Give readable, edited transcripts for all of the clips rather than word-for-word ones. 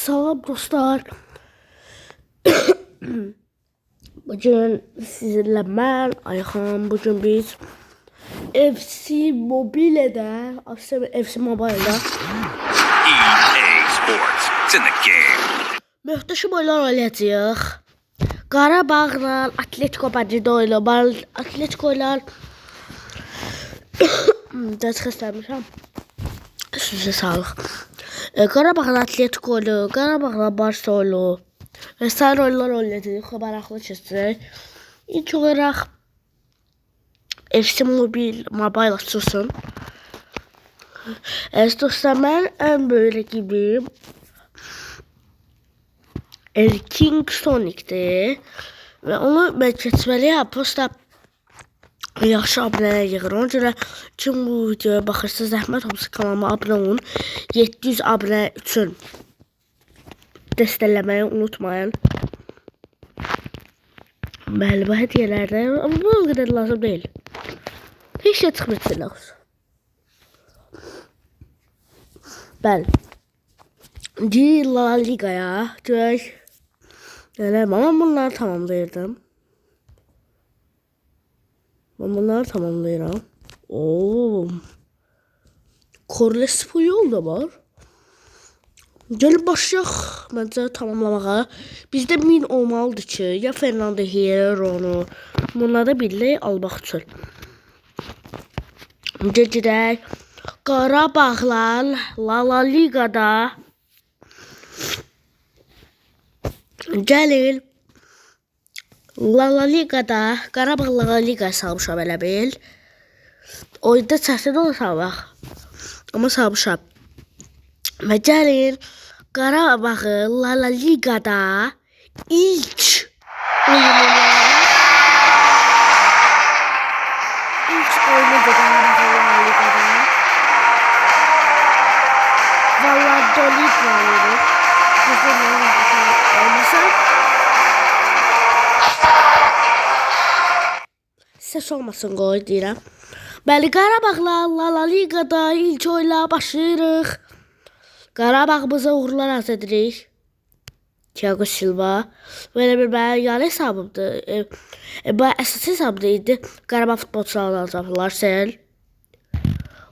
Salam dostlar. Bugün sizinle ben Ayhan. Bugün biz FC Mobile'de, FC Mobile'da EA Sports. It's in the game. möhtəşəm oyunlar oynayacağıq. Qarabağla Atletico Madrid oynuyor. Atletico ile ders göstermişim. Size sağlık. Qarabağla Atletico oynuyor. Qarabağla Barça oynuyor. Vesaire oyunlar oynayacağıq. Maraqlı keçəcək. İlk olaraq FC Mobile açılsın. Dostlar, mən ən böyük rəqibim King Sonic'dir. Və onu mən keçməliyəm. Prosta yaxşı abunələr yığır. Ona görə kim bu videoya baxırsa zəhmət olsun kanalıma abunə olun. 700 abunə üçün dəstəkləməyi unutmayın. Bəli, bu hədiyələrdə amma bu o qədər lazım deyil. Heç şey çıxmır. Bəli. La Liga'ya görək. Mən bunları tamamlayırdım. Oo. Corles Puyol da var. Gəlin başlayaq məncə tamamlamağa. Bizdə 1000 olmalıdır ki, ya Fernando Hierro bunları birlik almaq üçün. Gedək. Qarabağla La Liga'da gəlin. La Liga'da Qarabağ La Liga salmışam elə bil. Oyunda çətin olsa bax. Amma salmışam. Və gəlin Qarabağı La Liga'da ilk oyununu Qarabağı La Liga'da Valladolid oynuyor. Ses olmasın qoy deyirəm. Bəli, Qarabağla La Liga'da ilk oyla başlayırıq. Qarabağımıza uğurlar arz edirik. Thiago Silva. Böyle bir mənim yarı hesabımdır. Bu əsas hesabımda idi. Qarabağ futbolçularını alacaqlar. Sen.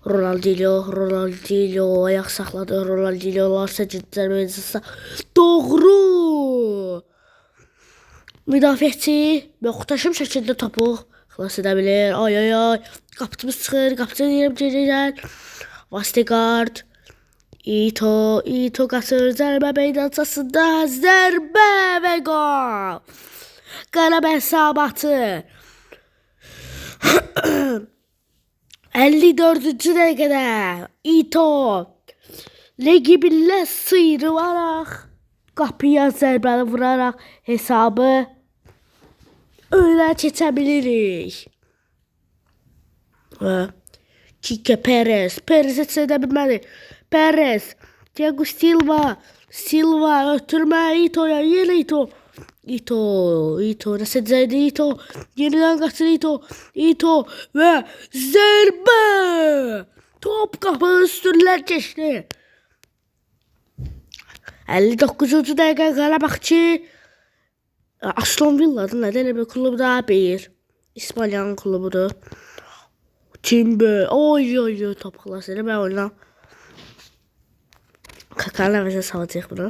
Ronaldinho ayaq saxladı. Ronaldinho larsa cidden meclisi. Doğru. Müdafiəçi möhtəşəm şəkildə topu xilas edə bilir. Ay. Qapıcımız çıxır. Qapıcı deyirəm gecəyən. Vastigard. Ito qaçır. Zərbə meydançasında. Zərbə və gol. Qarabağ hesabatı. 54-cü dəqiqədə Ito rəqibinlə sıyrılaraq qapıya zərbəli vuraraq hesabı önə keçə bilirik. Kike Perez heç edə bilmədi. Perez, Thiago Silva ötürmə Ito'ya, yenə Ito nəsə deyəcəkdi Ito, yenidən qaçır Ito və zərbə! Top qapının üstündən keçdi. 59-cu dəqiqə Qarabağçı Aston Villa'dır, nədən elə bir klubda bir İspaniyanın klubudur. Timbe, oy top xilas edir, mən oynam. Kakanın əvəzə salacaq bunu.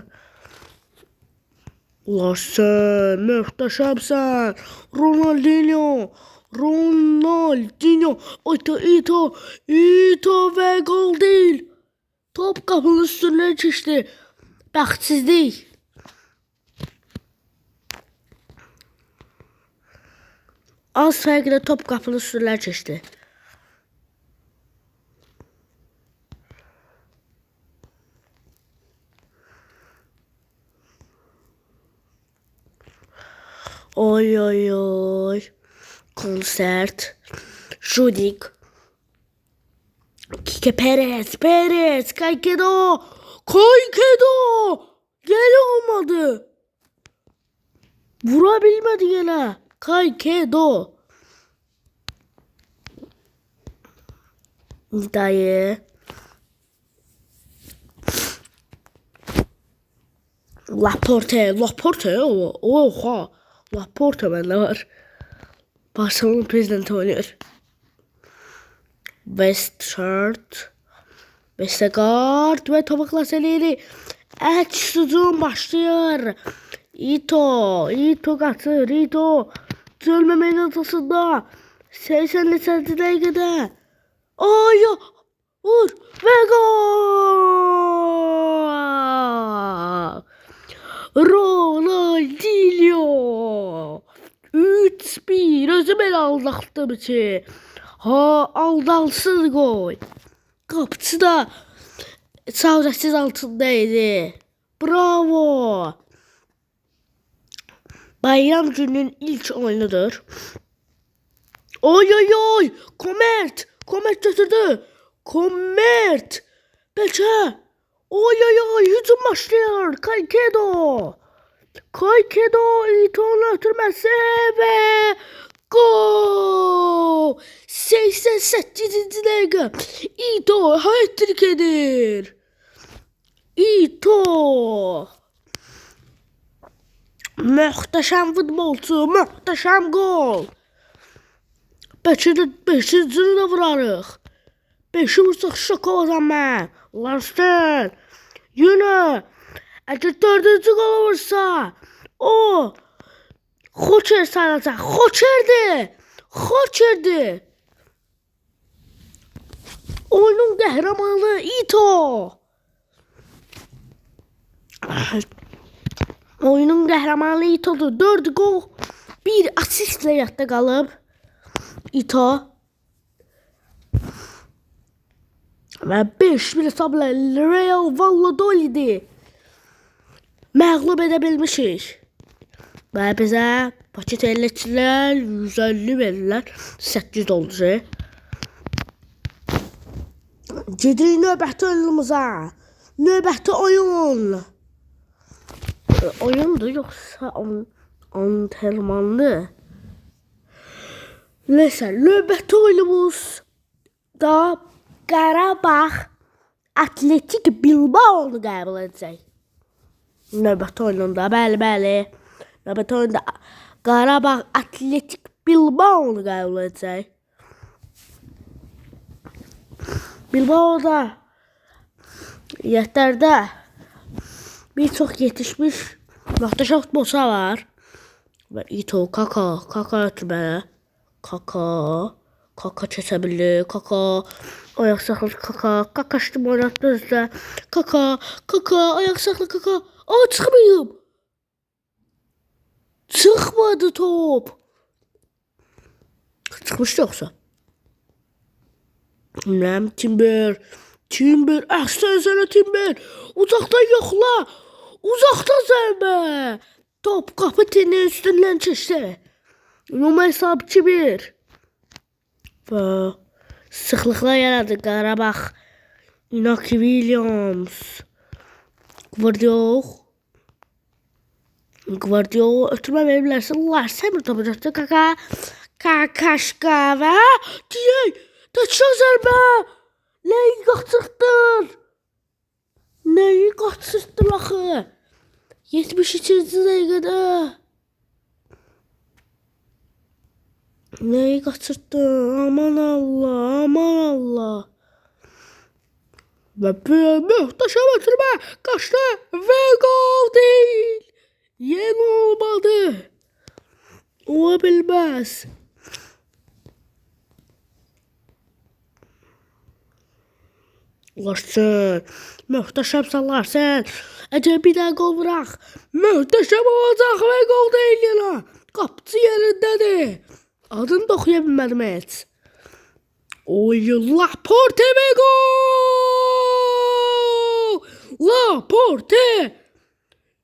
Sən, möhtəşəmsən. Ronaldinho. Ito və gol deyil. Top qapının üstündən keçdi. Bəxtsizlik. Az fərqlə top qapının üstündən keçdi. Oy. Konsert. Judik. Kike Perez. Kaykedo. Gel olmadı. Vurabilmedi yine. Kaykedo. Dayı. Laporte, oha. Laporte bende var. Barcelona prezidenti oynuyor. Vestergaard ve topukla seleri. Hücum başlıyor. Ito kaçır. Ito. Dönme meydanında. 80'li dakikada. Ay vur ve gol. Ronaldinho. 3-1. Özüm el aldattım ki. Aldansız gol. Kapıcı da çarəsiz altındaydı. Bravo. Bayram gününün ilk oyunudur. Oy. Komert götürdü. Komert. Beçe. Oy. Hücum başlıyor. Kaykedo İto'nun ötürmesi ve gol. 88. dakika. İto hat-trick edir. İto. Muhteşem futbolcu, muhteşem gol. Beşincini de vurarıq. 5'i vursaq şok olacam mən. Larsen. Yine. Əgər 4-cü gol vursa. O. Xoçer sayılacaq. Xoçerdi. Oyunun qəhrəmanı İto. Oyunun qəhrəmanı İto'dur. 4 gol, 1 asistle yadda qalıb. İto. Və 5-1 hesabla Real Valladolid'i məğlub edə bilmişik. Və bizə paket elətçilər 150 verirlər. 8 oldu. Gedirik növbəti oyunumuza. Növbəti oyun. Oyundur yoxsa antrenmandır? Neyse, növbəti oyunumuz da Qarabağ Atletik Bilbao'nu qəbul edəcək. Növbəti oyununda, bəli. Növbəti oyunda Qarabağ Atletik Bilbao'nu qəbul edəcək. Bilbao'da yətlərdə bir çox yetişmiş muhteşem futbolcular var. Və Ito, Kaka ötürməyə. Kaka keçə bilir. Ayak saxlı Kaka şıdım oynatdı özdə. Kaka, ayak saxlı Kaka. Çıxmayıb. Çıxmadı top. Çıxmışdı yoxsa? Bilmem, Timber. Əhsən sənə Timber. Uzaqdan yoxla. Uzaqdan zərbə. Top qapı tinin üstündən keçdi. Numa hesab 2-1. Və sıxlıqlar yaradı Qarabağ. Inaki Williams. Gvardiol ötürmə verirlərsə. Larsen bir topu çəkdi. Kakaşka və deyək. Taçan zərbə. Nəyi qaçırtdır axı. 72. dəqiqədə. Nəyi qaçırtdı? Aman Allah. Və möhtəşəm ötürmə. Qaçdı və gol deyil. Yeni olmadı. Ola bilməz. Larsen. Möhtəşəmsən Larsen. Əcəb bir daha gol vuraq. Möhtəşəm olacaq və gol deyil yana. Qapıcı yerindədir. Adını da oxuya bilmədim heç. Laporte və gol. Laporte.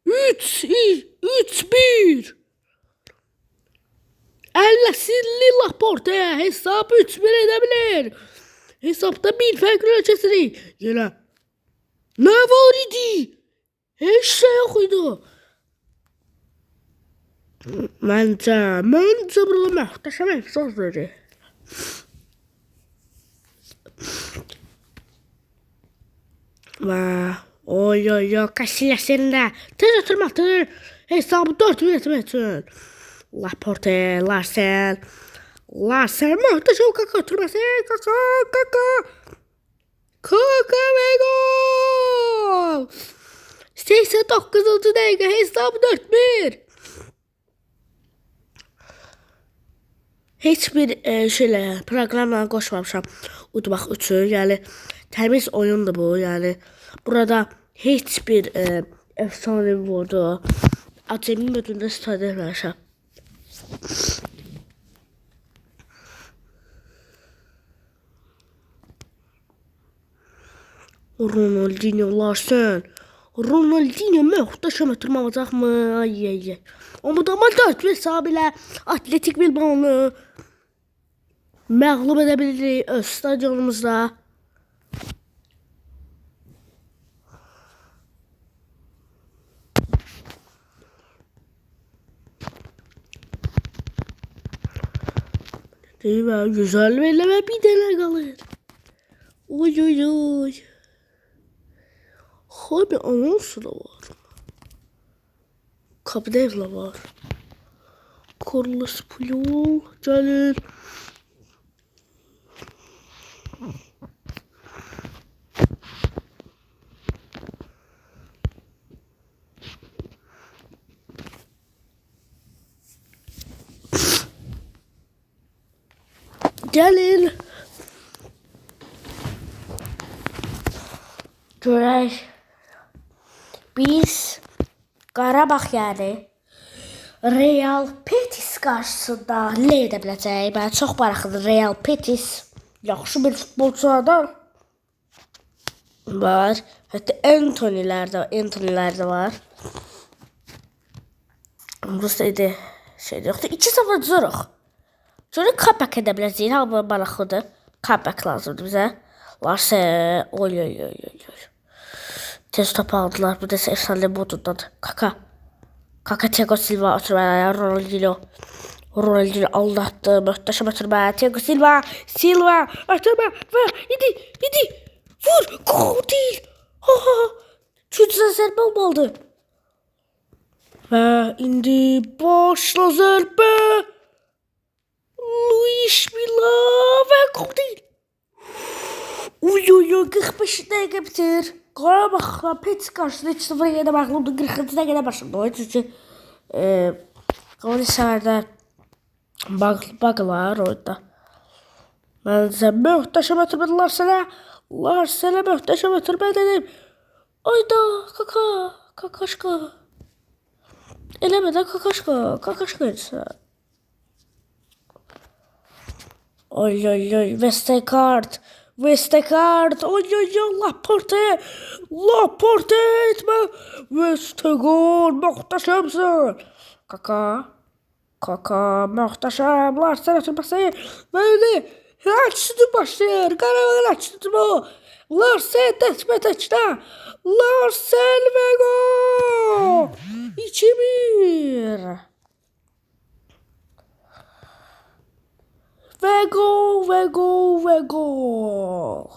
3-1. Əlləsilli Laporte. Hesab 3-1 edə bilir. Hesabda bir fərqlə kəsirik. Yenə. Nə var idi? Heç şey yox idi. Məncə burada möhtəşəm ehsas verir. Və Oy oy oy. Casillas'ın tez oturma atır. Hesabı 4 etmək üçün. Laporte, Larsen. Larsen muhteşem kaka oturması. Kaka kaka. Kaka ve gol. 89. dəqiqə hesabı 4-1. Heç bir şeylə proqramla qoşmamışam udmaq üçün. Yəni təmiz oyundur bu. Yəni burada heç bir efsane vurdu. Acemi modunda istifadə etməmişəm. Ronaldinho, Larsen. Ronaldinho muhteşem atırmayacaq mı? Ay ay ay. Amma da 4 hesabı ilə Atletik Bilbao'nu məğlub edə bilirik öz stadionumuzda. Değil mi? Güzel ve bir tane kalır. Oy oy oy. Abi anonsu da var. Kapıda evla var. Carlos Puyol gelir. Gelin. Görək. Biz Qarabağ yani Real Betis karşısında nə edə biləcək? Mən çox maraqlıdır. Real Betis yaxşı bir futbolçulardan var. Hətta Anthony'lər də var. Burası idi. Şey yoxdur. 2-0 duruq. Sonra comeback edə biləcəyik. Ha bu maraqlıdır. Comeback lazımdır bizə. Varsa oy oy oy oy. Tez top aldılar. Bu da efsane modundan. Kaka Thiago Silva oturmaya. Ronaldinho aldattı. Muhteşem oturmaya. Thiago Silva oturma ve idi. Vur. Gol değil. Çocuğa zərбə olmalıdır. Ve indi başla zərбə. Luis Milla ve gol değil. Uy 45 dəqiqə bitir. Qarabağla Betis karşısında 2-0 yenə məğlubdur. 40-cı dəqiqədə başladı. O üçün gol səvərdə bağlar orada. Məncə möhtəşəm ötürmədilər sənə. Larsen'e möhtəşəm ötürmə dedim. Ayda kakaşka. Eləmədən kakaşka etsə. Oy Vestergaard. Oy Laporte etmə. Vestergaard möhtəşəmsin. Kaka möhtəşəm. Larsen ötürməsi. Böyle açtı başlayır. Qarabağın açtı bu. Larsen təçmə. Larsen ve gol. 2-1. Ve gol.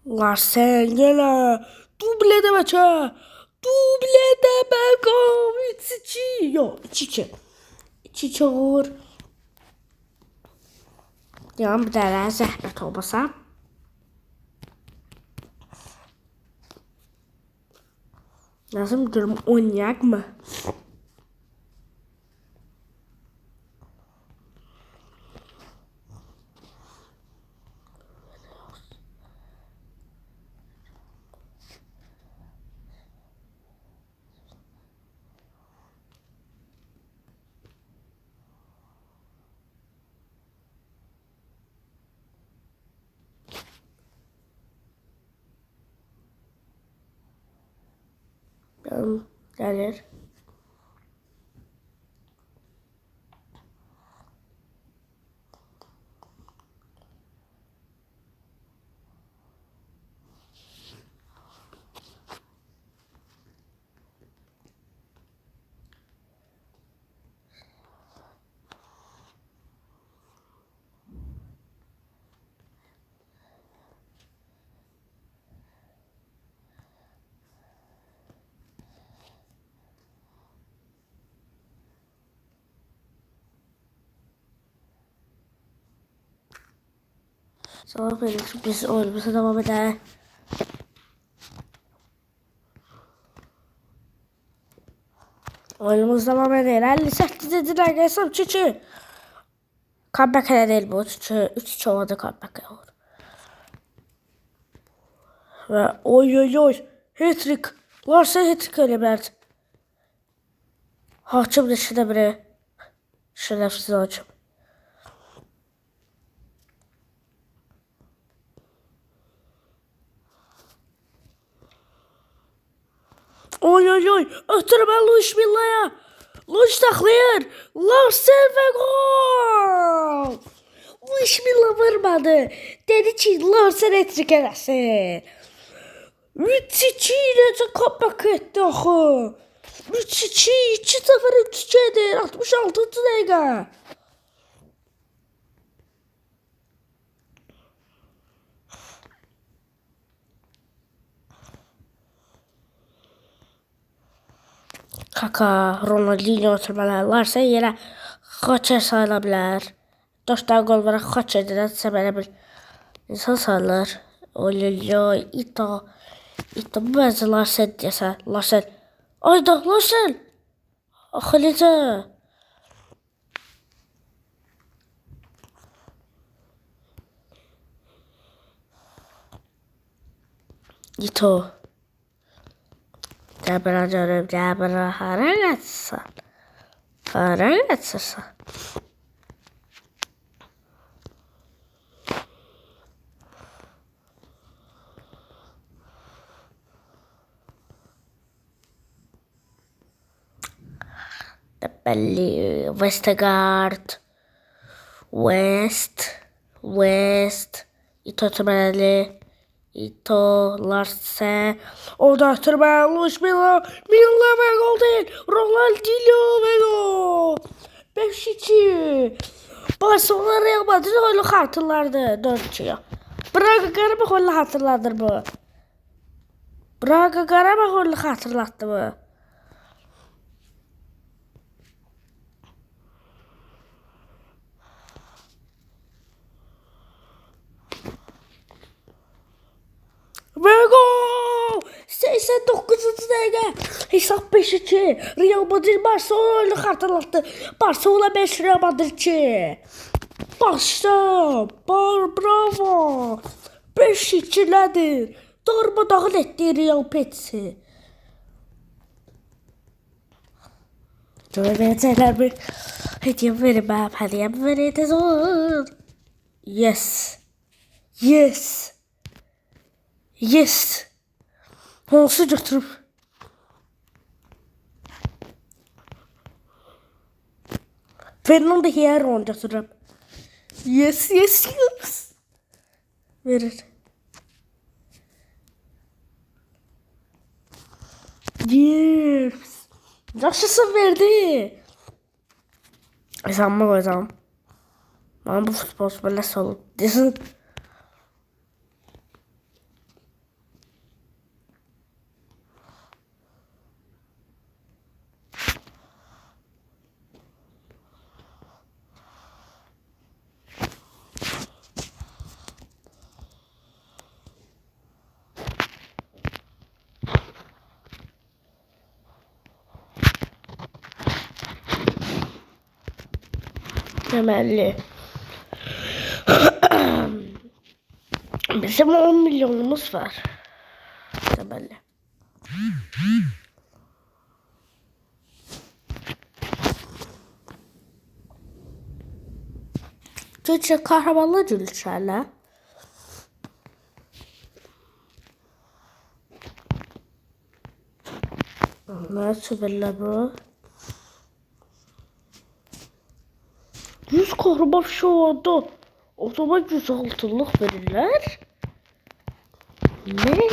Larsen gene duble de maça. Gol. 3-2. Yok 2-2. 2-2 olur. Ya bir daha zəhmət olmasa. Lazım görüm oynayak mı? Gelir. Salam verin ki biz oyunumuza devam edelim. Oyunumuz devam edelim. 58. dakika hesap çüçü. Comeback elə deyil bu. 3 olmadı comeback olur. Və oy. Hat-trick. Larsa hat-trick elə bilərdi. Hakim də işdə biri. Şərəfsiz hakim. Oy. Ötürmə Luis Villa'ya. Luis taxlayır. Larsen və gol. Luis Villa vurmadı. Dedi ki Larsen hat-trick eləsin. 3-2 necə comeback etdi axı. 3-2, 2-0 3-2'dir. 66. dəqiqə. Kaka, Ronaldinho ötürmələri varsa yerə Xaçer sayıla bilər. 4 tane gol var. Xaçer deyilsə belə bir insan sayılır. Oy, Ito. Bu bəzi Larsen deyəsə. Larsen. Ayda, Larsen. Axı necə? Ito. Dəbra görüb, dəbra hara qaçsan? Hara qaçırsan? Belli, Westergaard. West. Ito ötürməli. Ito, Larsen. Orada ötürməli. Luis Milla və gol deyil. Ronaldinho və gol. 5-2. Barcelona Real Madrid oyunu xatırlardı. 4-2. Braga Qarabağ oyunu xatırladır bu. Braga Qarabağ oyunu xatırlatdı bu. Ve gol! 89. dəqiqə. Hesab 5-2. Real Madrid Barcelona oyunu xatırlatdı. Barcelona 5, Real Madrid 2. Başla. Bravo. 5-2 nədir? Darmadağın etdi Real Petsi. Görməyəcəklər bir hediyə verim mən. Hədiyyə verəcək. Yes. Hansı götürüb? Fernando Hierro götürüb. Yes. Verir. Yes. Yaxşısı verdi. Hesabıma koyacağım. Bana bu futbol böyle solub. Desin. Deməli. Bizim 10 milyonumuz var. Deməli. Gece kahramanlar gülüşerler. Nasıl böyle bu? 100 kahraman şu anda o zaman 106'lık verirler. Ne?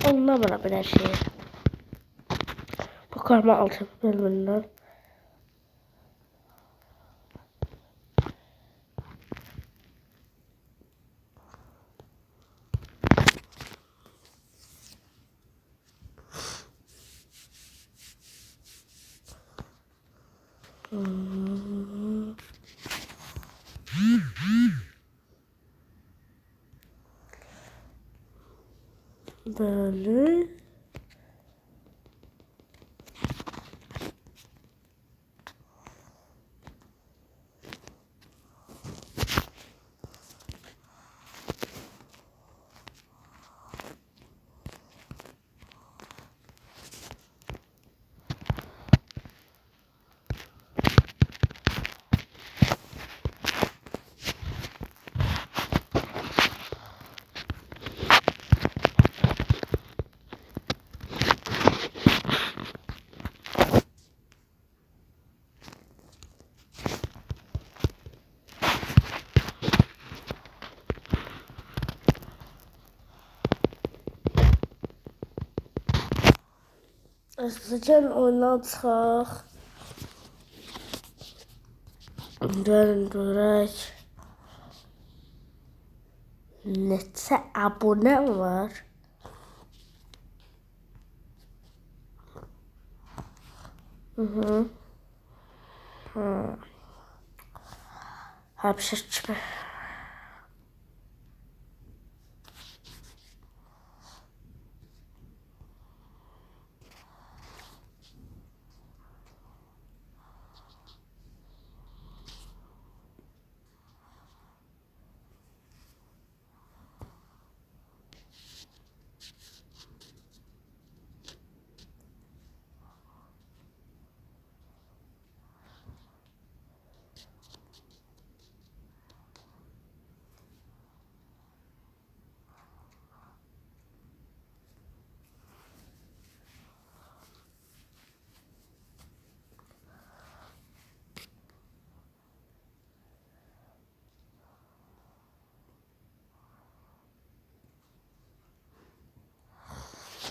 Anlamadım her şeyi. Bu karma altı bölümünden. Böyle. Sıcan oyundan çıxaq. Gəlin görək. Neçə abunə var? Həmişə kimi.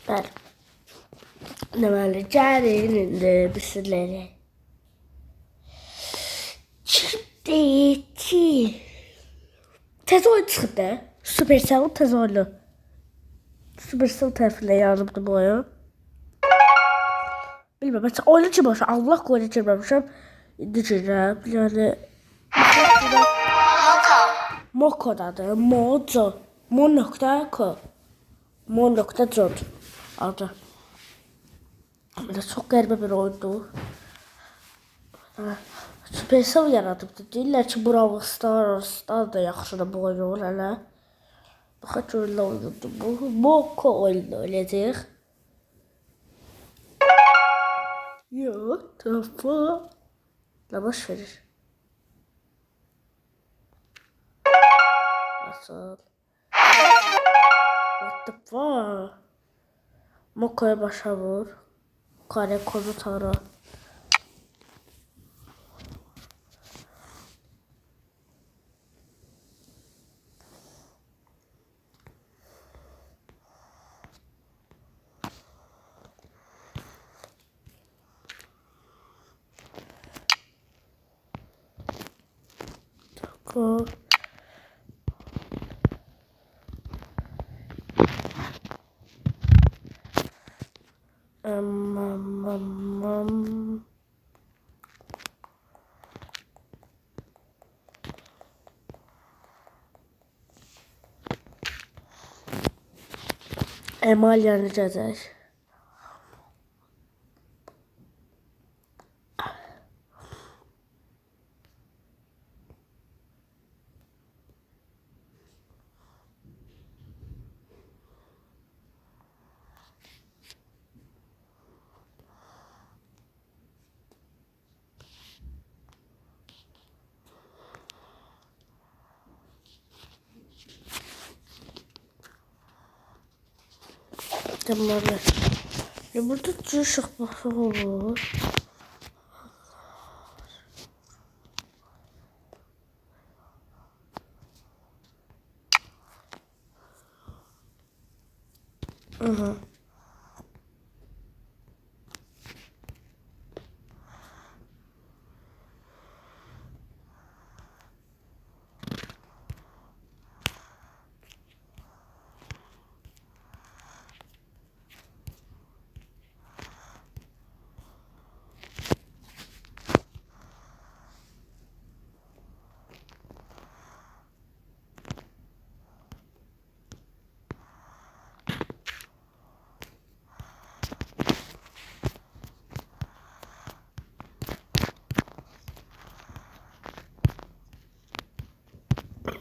Bəli. Deməli, gəlin indi bir sizlərə. Ciddi. Tez oyun çıxdı. Supercell tez oyunu. Supercell tərəfindən yazıldı bu oyun. Bilmem, mesela oyunu girməmişəm. Allah qoyunu girməmişəm. İndi girəm. Yəni Moko'dadır. Mojo. Mo.co. Mo.co adı. Böyle çok qəribə bir oyundu. Supercell yaradıbdı. Deyirlər ki, Brawl Stars da yaxşıdır bu oyun hələ. Baxaq öyle oyundu bu. Moko oyunu olacaq. Yo, topu. La boş verir. Nasıl? What the fuck? Moko'ya başa vur. Kare kozu tara. Tako. Emal yanacaq. Tamam. Ya burada düşük olur. Aha.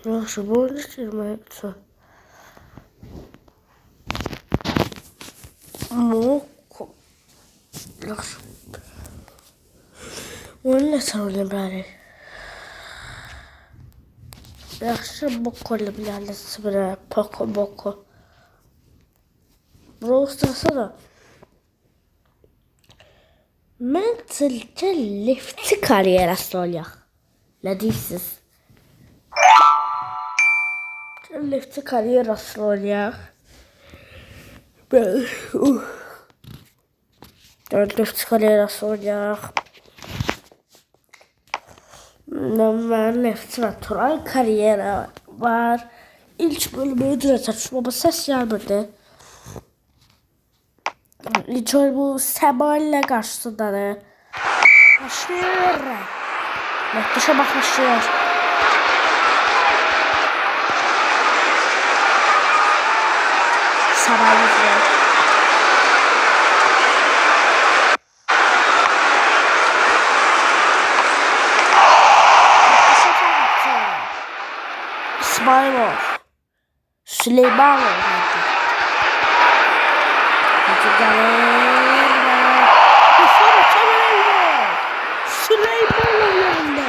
Yaxşı, bu oyunu girməyəcəm. Moko. Yaxşı. Oyunu nəsə oynayım bəri. Yaxşı, Boko ilə bilərləsi birə. Boko. Brawl Stars'a da. Mən sizcə Left'i karyerası oynayaq. Nə deyirsiniz? Left'i karyerası oynayaq. Left'i karyerası oynayaq. Mən Left'i və Turay karyera var. İlk bölümü ücret açmışım ama ses gelmedi. İlk oyun bu Sema ile karşısındadır. Başlıyor. Left'e bak başlıyor. Sema ile. İsmailov. Süleymanov. Hadi gelir. Sonra çevirelim. Süleymanov yerinde.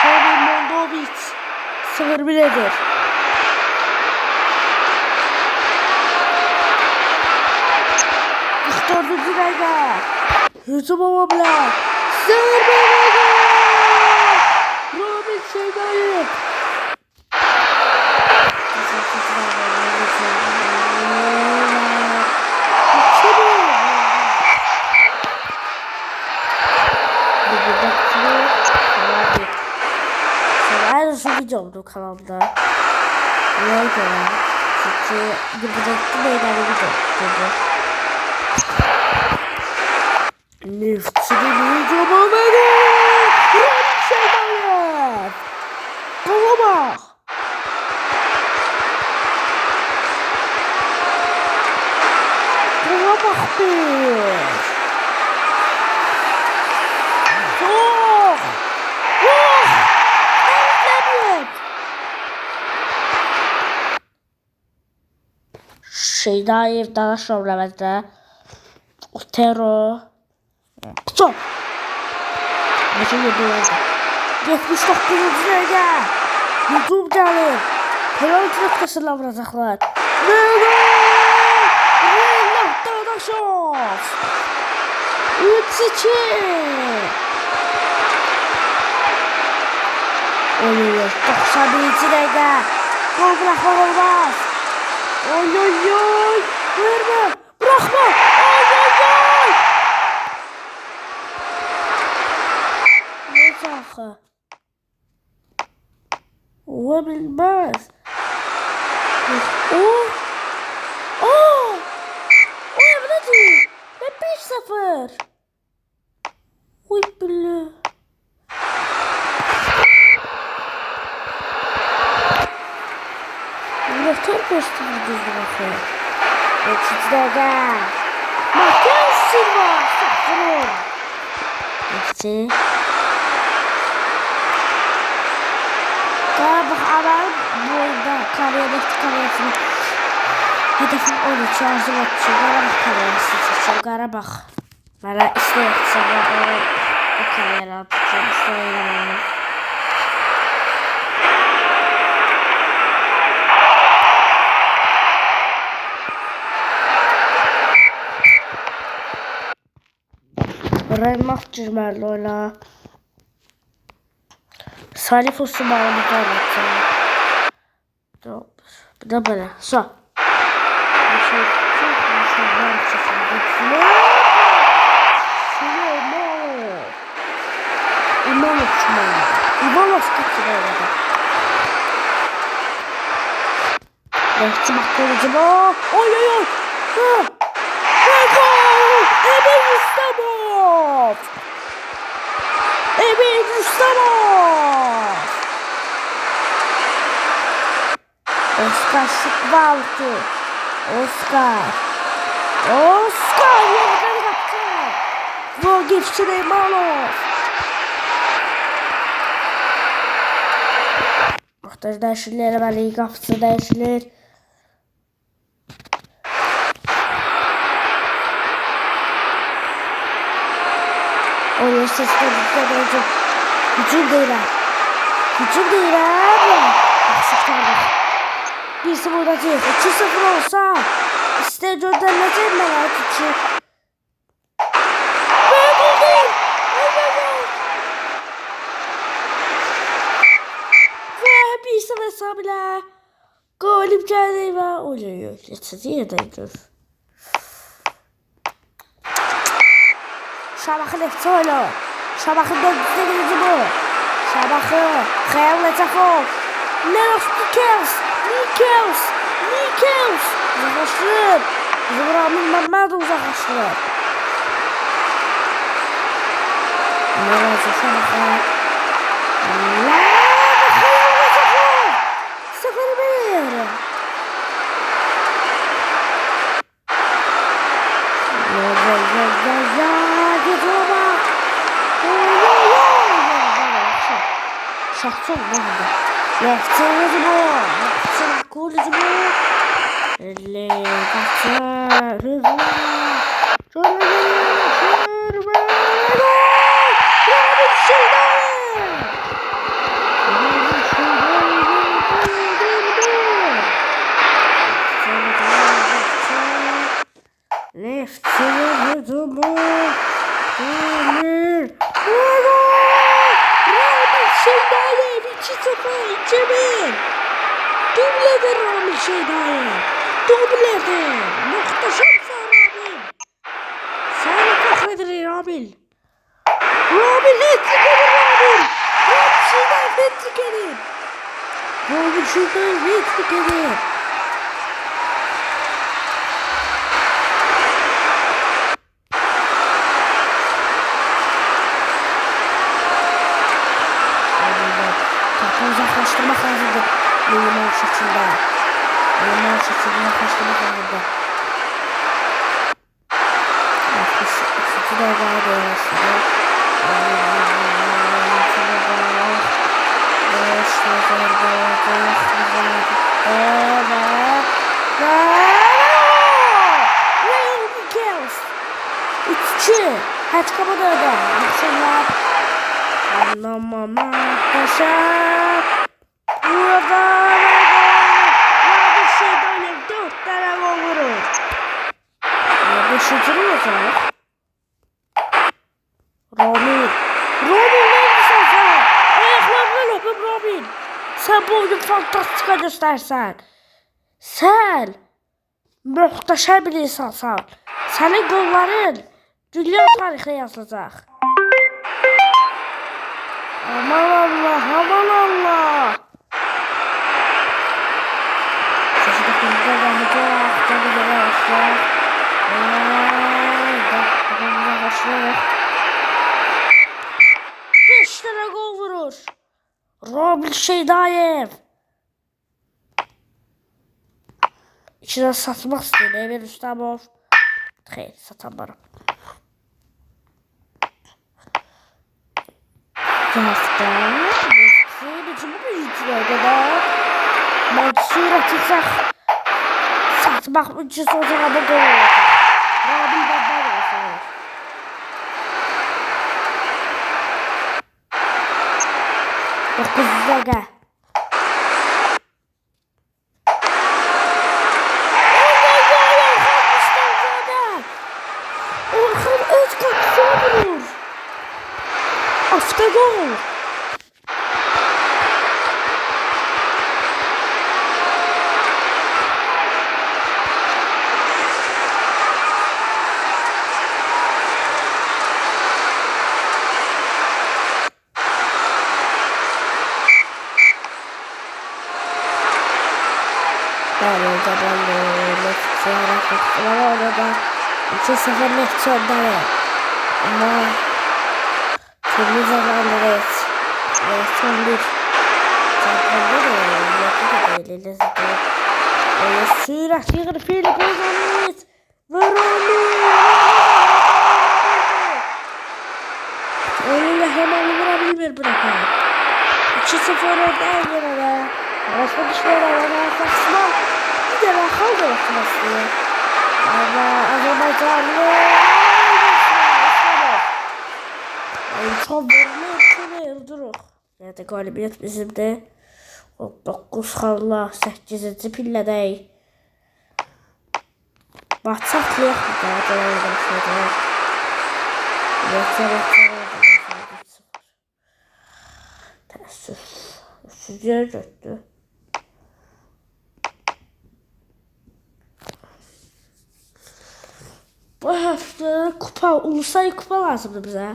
Şevin Mondovic 0-1'dir. Dördüncü dakika. Hücum olabilir. Zırbeleri. Robin Şeydayı. Her şu videomdu kanalda. Niye göre? Çünkü yapacaktı meydana gidiyordu. Left'ini videomu Robin Şeydayı. Buna bak. Buna bak bir. Şeydayev daha şovlamada. Otero. Çok. Neçə yedi oldu. 79-cu dəqiqə. Hücum gəlir. Penaltı nöqtəsindən vuracaqlar. Reynald Dadaşov. 3-2. Oy, 91-ci dəqiqə. Gol bırakmaq olmaz. Oy. Vermə. Bırakma. Oy. Neyse axı. Ola bilməz. O evlədir. Və 5-0. Oy billə. Nöqtər göstərilir axı. 3-cü dəqiqə. Matheus Silva vurur. Nefti. Qarabağ arar bu oyunda karyerasını hedefim 13 arzu etmişim. Qarabağ karyerası seçeceğim. Qarabağ. Mənə istəyəcəm bu karyera atacağım. İstəyəcəm. Reynald girməli oyna. Salih Osman'ı da anlatacağım. Bir de böyle. So. İvanov kaçırıyor orada. Lefti bakıyorum. Oy. Emir Rüstemov. Oscar Şıkvaltı. Oscar. Yeniden yaptı. Vagif Süleymanov. Muhtaç dəyişikliklər eləməliyik. Qapısı dəyişilir. Oyun sesleri hücum deyirəm. Hücum deyirəm. Sıxdardıq. 1-0 olacaq. 2-0 olsa istər göndəriləcək mənə 2. Və 1-0 hesab ilə qalib gəldi və oyunu keçəcək edəcək. Şabakı Leftoylo. Şabakı dördüncü bu. Şabakı Xəyal Nəcəfov. Leros Nikels. Uzaqlaşdırır. Ramil Məmmədov uzaqlaşdırır. Leros Şabakı. Xəyal Nəcəfov. 0-1. Şahçı olmadı. Leftoylo bu. Leftoylo kurucu bu. Leftoylo. Hızlı. Şöyle geliyor. Bir şey daha. Leftoylo bu. Şeydayev 2-0 Cemil. Dublede Ramil Şeydayev. Dublede. Muhteşemsin Ramil. Seni fakhredir Ramil. Ramil hat-trick edir Ramil. Ramil Şeydayev hat-trick edir. Ramil Şeydayev hat-trick edir. Uzaklaştırmak lazımdı. Uyuman şekilde. Uzaklaştırmak lazımdı. İkinci de vardı arasında. Real Nikels. 3-2. Haç kapadı adam. Akşamlar. Anlamama paşa. Burada bir Şeydayev 4 tane gol vurur. Ya 5. olacak. Ramil neymişsin sen? Ayaklarını öpüp Ramil. Sen bu oyunu fantastika göstersen. Sen muhteşem bir insansan. Senin golların dünya tarihine yazacak. Aman Allah. Sesi kızda başlar. 5 tane gol vurur. Ramil Şeydayev. İçine satmak istiyor. Emir Üstamov. Hayır satamam. Hafta. Senin için bu yüzüne kadar. Mansur atacak. Satmak için sonra bu gol olacak. Ramil benden olsun. Dokuzda gel. Orhan Özkan vurur. After gol. Orada 2-0 Leftoylo ama kirli zamanları son bir çarpıldı da yapı da değil süratli kırpıyla kazanırız ve Ramil Kahramanı vurabilmir bu defa. 2-0 önden yine de. Arasında düşmeyen alana Saksman. Bir de Rakal da yapmasını. Ama Azerbaycanlı. Çok verimli hepsini yıldırıq. Yəni qalibiyyət bizimdir. 9 xalla 8-ci pillədəyik. Bataqlıyıq bir daha dönəyə başlayacaq. Təəssüf. Üçüncüyə götdü. Bu həftə kupa, ulusal kupa lazımdır bizə.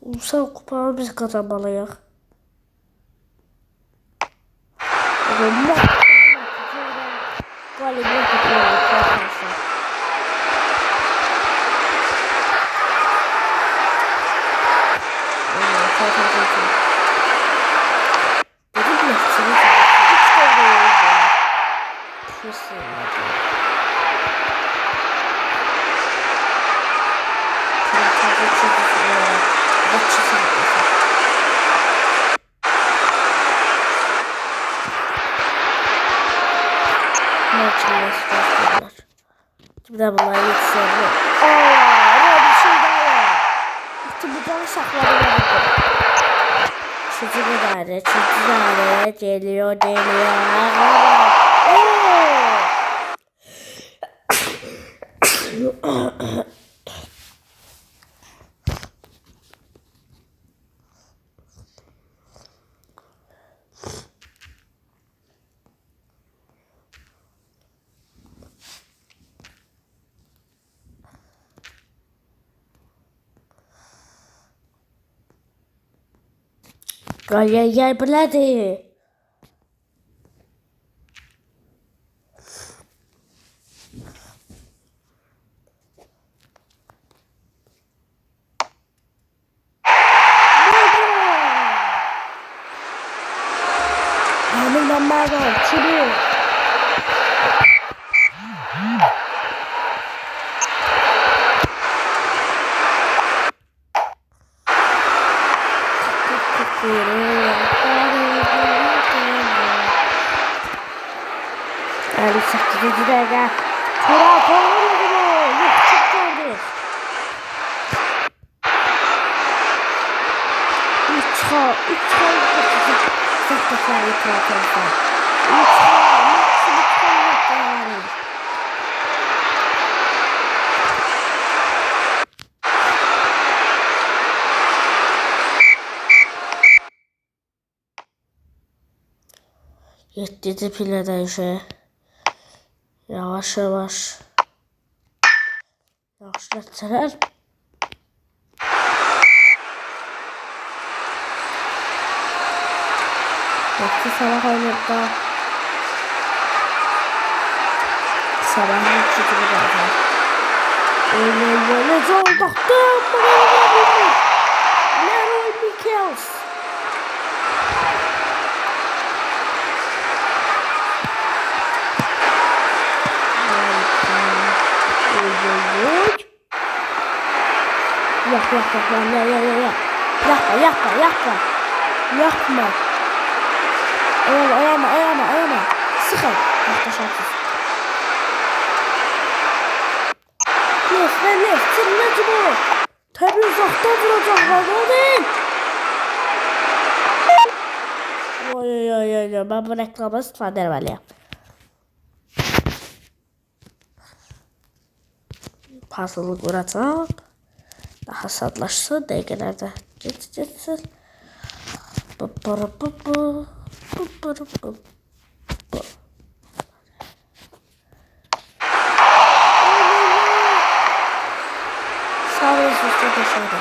Ulusal kupanı biz qazanmalıyıq. Qalibiyyət tutmalıyıq. Kimdə bunlar yetişirdi? Aaa, bir şey daha var. İtibidanı saxladım. Çizgi daire, geliyor. Gel belədir. Amin Məmmədov, kimi? Yani 8. dəqiqə. Tural olmadı mı? Yox, çox gördük. 3 xal Saxtaxlar itiraz olsa. 3 xal, maksimum 3 xal yoxdur. Yedinci pillədən yavaş nəticələr. Yoksa Sabah oynadı. Sabahın ikinci zaten. Öyle zor taktım. Leroy Michels. Yapma. Ayama. Sıkın. Muhteşemsiz. Lef. Senin acı bu. Tabii uzaktan vuracaklar. O değil. Oy. Ben bu reklamı istifade etmeliyim. Puzzle'ı vuracağım. Daha sadlaşsın. Dəqiqələrdə geçsin. Sağ olun, siz de